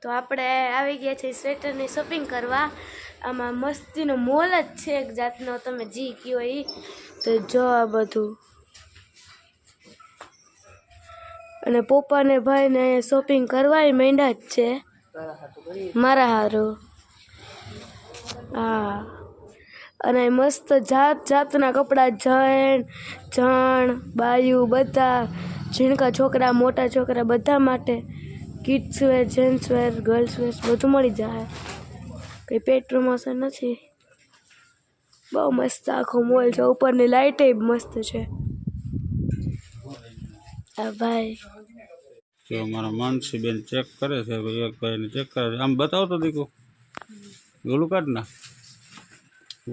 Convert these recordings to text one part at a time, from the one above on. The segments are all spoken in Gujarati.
તો આપણે આવી ગયા છીએ સ્વેટરની શોપિંગ કરવા। આમાં મસ્તીનો મોલ જ છે એક જાતનો, તમે જી કયો એ। તો જો આ બધું, અને પપ્પા ને ભાઈ ને શોપિંગ કરવા માંડ્યા જ છે મારા હારું। હા, અને મસ્ત જાત જાતના કપડા, જણ બાયું બધા, ઝીણકા છોકરા મોટા છોકરા બધા માટે kids wear, gents wear, girls wear બધું મળી જાય। કંઈ પેટ પ્રમોશન નથી, બહુ મસ્ત આખો મોલ છે। ઉપરની લાઇટ મસ્ત છે। આ ભાઈ તો મારા માનસી બેન ચેક કરે છે, ભાઈ એક ભાઈને ચેક કરે છે। આમ બતાવો તો દીકુ, ગોલું કાઢ ના।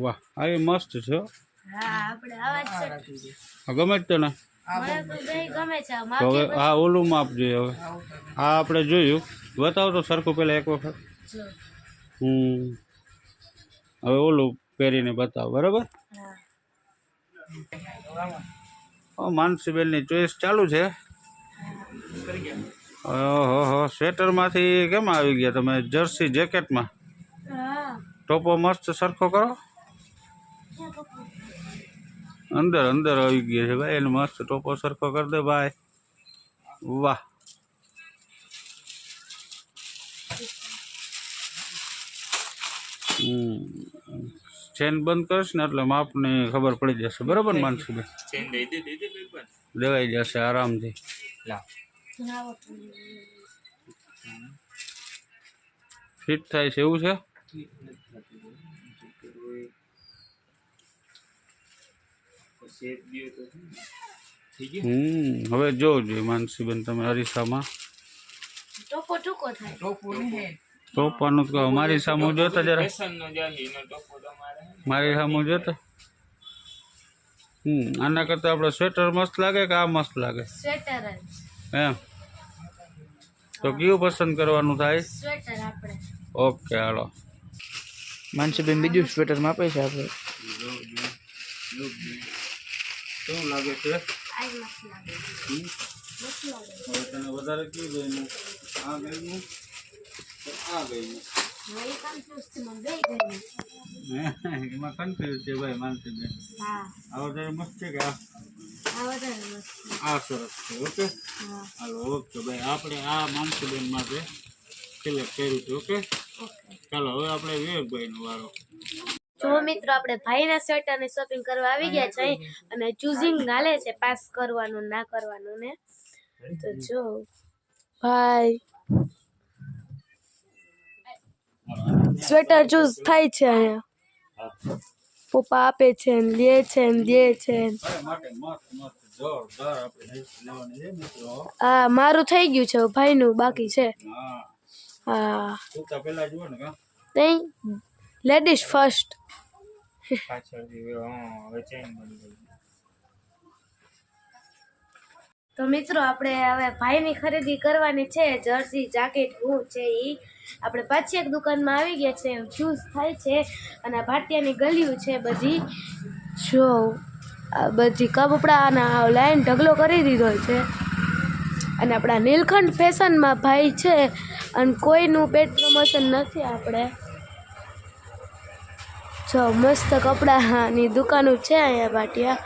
વાહ, આ એ મસ્ત છે। હા, આપણે આવા જ ગમે જ તને ગમે છે। તો હવે આ ઓલું માપ જોઈએ। હવે આ આપણે જોયું, બતાવો તો સરખું પહેલાં એક વખત। હવે ઓલું પહેરીને બતાવો, બરાબર। માનસીબેનની ચોઈસ ચાલુ છે। ઓહો, સ્વેટરમાંથી કેમ આવી ગયા તમે જર્સી જેકેટમાં? ટોપો મસ્ત સરખો કરો, અંદર અંદર આવી ગયા છે ભાઈ। એને મસ્ત ટોપો સરખો કરી દે ભાઈ। વાહ, ચેન બંધ કરીશ ને એટલે માપની ખબર પડી જશે, બરાબર માનસીબેન? દેવાઈ જશે આરામથી। ફિટ થાય છે એવું છે? હવે જોજો માનસીબેન તમે અરીસામાં ટોપો ટૂંકો થાય, ટોપાનું કહો। મારી સામુ જોતા જરા, મારી સામુ જોતા। આના કરતા આપણે સ્વેટર મસ્ત લાગે કે આ મસ્ત લાગે? સ્વેટર જ એમ તો કયું પસંદ કરવાનું થાય? સ્વેટર આપણે। ઓકે, હાલો। માનસીબેન બીજું સ્વેટર માપે છે આપણે। શું લાગે છે? આ મસ્ત લાગે, મસ્ત લાગે। હવે તને વધારે કયું ગયું? આ ગયું કે આ ગયું? એ કન્ફ્યુઝ છે, મને બે ગયું। એમાં કન્ફ્યુઝ છે ભાઈ માનસીબેન। હા, આ વધારે મસ્ત છે કે આ? આ વધારે મસ્ત છે। આ સરસ છે, ઓકે। હા, હાલો, ઓકે ભાઈ, આપણે આ માનસીબેન માટે સિલેક્ટ કર્યું છે, ઓકે। ચાલો, હવે આપણે વિવેકભાઈનો વારો। જો મિત્રો, આપણે ભાઈના સ્વેટરની શોપિંગ કરવા આવી ગયા છે અને ચૂઝિંગ ગાલે છે પાસ કરવાનું ના કરવાનું ને। તો જો ભાઈ સ્વેટર ચૂઝ થાય છે અહીંયા, પપ્પા આપે છે ને લે છે ને દે છે। હા, મારું થઈ ગયું છે, ભાઈનું બાકી છે। હા, તઈ લેડીઝ ફર્સ્ટ। તો મિત્રો, આપણે હવે ભાઈની ખરીદી કરવાની છે। જર્સી જાકેટ હું છે એ આપણે પાછી એક દુકાનમાં આવી ગયા છે, ચૂઝ થાય છે। અને ભાટિયાની ગલીઓ છે બધી, જો આ બધી કપડાના લાઈન ઢગલો કરી દીધો છે। અને આપણા નીલકંઠ ફેશનમાં ભાઈ છે, અને કોઈનું પેટ પ્રમોશન નથી આપણે। જો મસ્ત કપડાની દુકાનો છે અહીંયા ભાટિયા।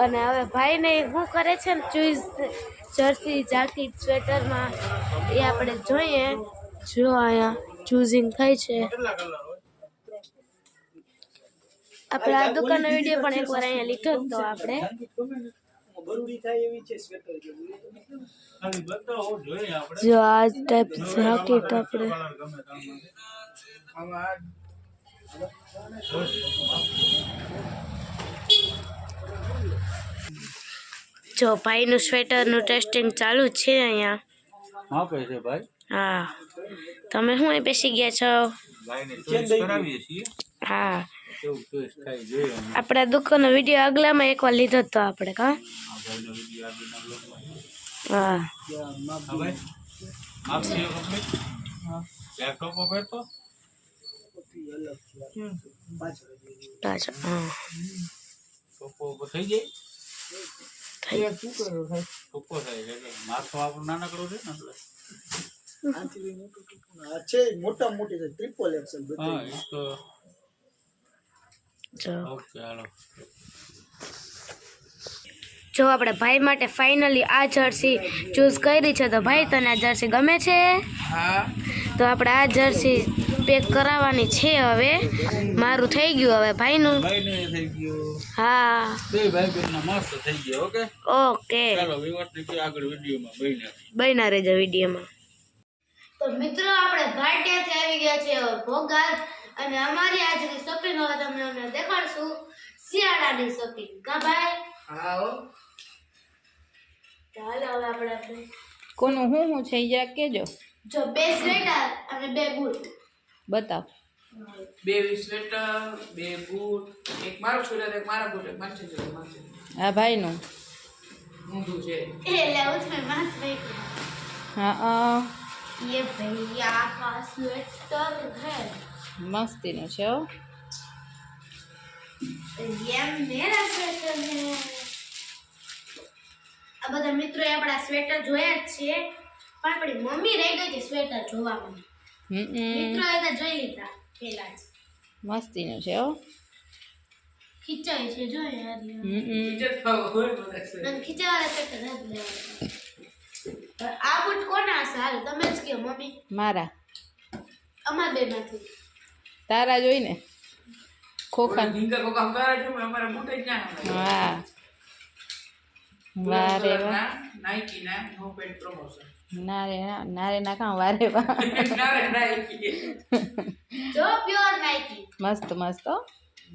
અને હવે ભાઈને શું કરે છે ને, ચૂઝ જર્સી જાકેટ સ્વેટરમાં એ આપણે જોઈએ। જો અહીંયા ચૂઝિંગ થાય છે। આપણે આ દુકાનનો વિડીયો પણ એકવાર અહીંયા લીધો હતો આપણે। જો આ ટાઈપ જાકેટ આપણે જો ભાઈનું સ્વેટરનું ટેસ્ટિંગ ચાલુ છે અહીંયા। હા છે ભાઈ। હા, તમે શું અહીં બેસી ગયા છો? હા, આપણા દુકાનનો વિડીયો આગલામાં એકવાર લીધો હતો આપણે, કા? હા, થઈ જાય, માથું આપણું નાનકડું છે ને એટલે આથી મોટું ટૂંકું આ છે મોટા મોટી છે ટ્રિપલ એક્સેલ હા બધી એ તો જો ઓકે હાલો જો આપણે ભાઈ માટે ફાઇનલી આ જર્સી ચૂઝ કરી છે. તો ભાઈ તને આ જર્સી ગમે છે? હા તો આપણે આ જર્સી પેક કરાવવાની છે. હવે મારું થઈ ગયું, હવે ભાઈનું. ભાઈને થઈ ગયું હા બે ભાઈ બહેનના મસ્ત થઈ ગયા. ઓકે ઓકે, ચાલો વિવાદની કે આગળ વિડીયોમાં બહીને બન્યા રહેજો વિડીયોમાં. તો મિત્રો આપણે ભાટિયાથી આવી ગયા છે ભોગાત, અને અમારી આજની શોપિંગ હવે તમને અમને દેખાડશું શિયાળાની શોપિંગ. કા ભાઈ? હા હો. ચાલો હવે આપણે કોનું હું છે ઈ જરાક કહેજો. જો 2 સ્વેટર અને 2 બૂટ. બતાવ. 2 સ્વેટર 2 બૂટ, એક મારો સ્વેટર એક મારા બૂટ એક મારા સ્વેટર આ ભાઈનું. ઊંધું છે. એ ले उसमें बात नहीं હા ये भैया का स्वेटर है, મસ્તીનું છે હો. ये मेरा स्वेटर है. આ બધા મિત્રોએ આપણા સ્વેટર જોયા જ છે, પણ આપણી મમ્મી રહી ગઈ છે સ્વેટર જોવામાં. મિત્રોએ તો જોઈ લીધા પહેલા જ. મસ્તીનું છે હો. ખીચાય છે જો યાર. બીજે ખાવ હોય બધા છે. મને ખીચાવાળા સ્વેટર જ લેવા. આ બૂટ કોના હશે? હાલ તમે જ કહો મમ્મી. મારા અમાર બેમાંથી. તારા જોઈને ખોખા. ધીંગા કોકા હંગારા છે અમારા બૂટ જ ના હા વારે વાહ. ના નાઇકી ના નો પેન્ટ પ્રમોશન નારે ના કાં વારે વાહ. ના નાઇકી જો પ્યોર નાઇકી. મસ્ત મસ્ત હો.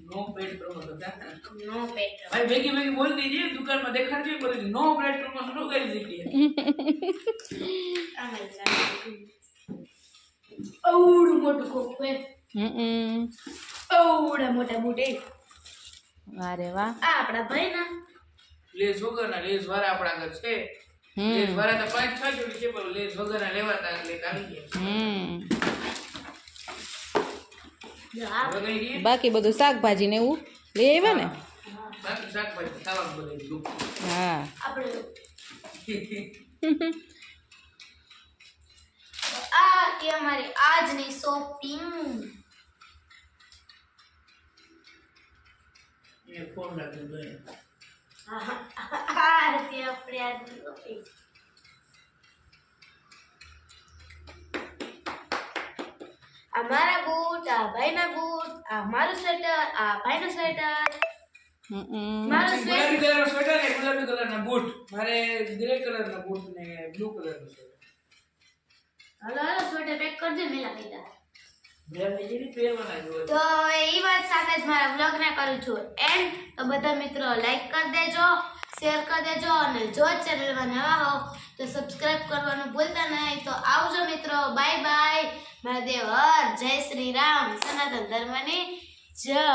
નો પેન્ટ પ્રમોશન નો પેટ. ભાઈ ભેગી ભેગી બોલ દીજે દુકાનમાં દેખાડજે બોલી નો પેન્ટ પ્રમોશન નો કરી દીધી અવડું મોટું કોક હે. હમ અવડા મોટા બૂટ એ. વારે વાહ. આ આપણા ભાઈના. લેસ વગરના લેસ વાળા આપણા આગળ છે. લેસ વાળા તો 5-6 જોડી છે પણ લેસ વગરના લેવાતા એટલે આવી ગયા. જો આ હવે કઈ દઈએ બાકી બધું શાકભાજી ને એવું લઈ આવ્યા ને. બાકી શાકભાજી ખાવાનું બધું લીધું. હા આપણે આ કે અમારી આજની શોપિંગ. એ ફોન રાખી દો આ હતી આપણે આજની શોપિંગ. આ મારા બૂટ, આ ભાઈના બૂટ, આ મારું સ્વેટર, આ ભાઈનું સ્વેટર. મારું સ્વેટર ગુલાબી કલરનો સ્વેટર ને ગુલાબી કલરના બૂટ મારે ગ્રે કલરના બૂટ ને બ્લુ કલરનું સ્વેટર હાલો હાલો સ્વેટર પેક કરજો મેલા કીધા. બે બીજી પહેરવાના જો તો એ વાત સાથે જ મારા વ્લોગને કરું છું એન્ડ. તો બધા મિત્રો લાઈક કરી દેજો, શેર કરી દેજો, અને જો ચેનલમાં નવા હો તો સબસ્ક્રાઇબ કરવાનું ભૂલતા નહીં. તો આવજો મિત્રો, બાય બાય. મહાદેવ હર, જય શ્રી રામ, સનાતન ધર્મની જય.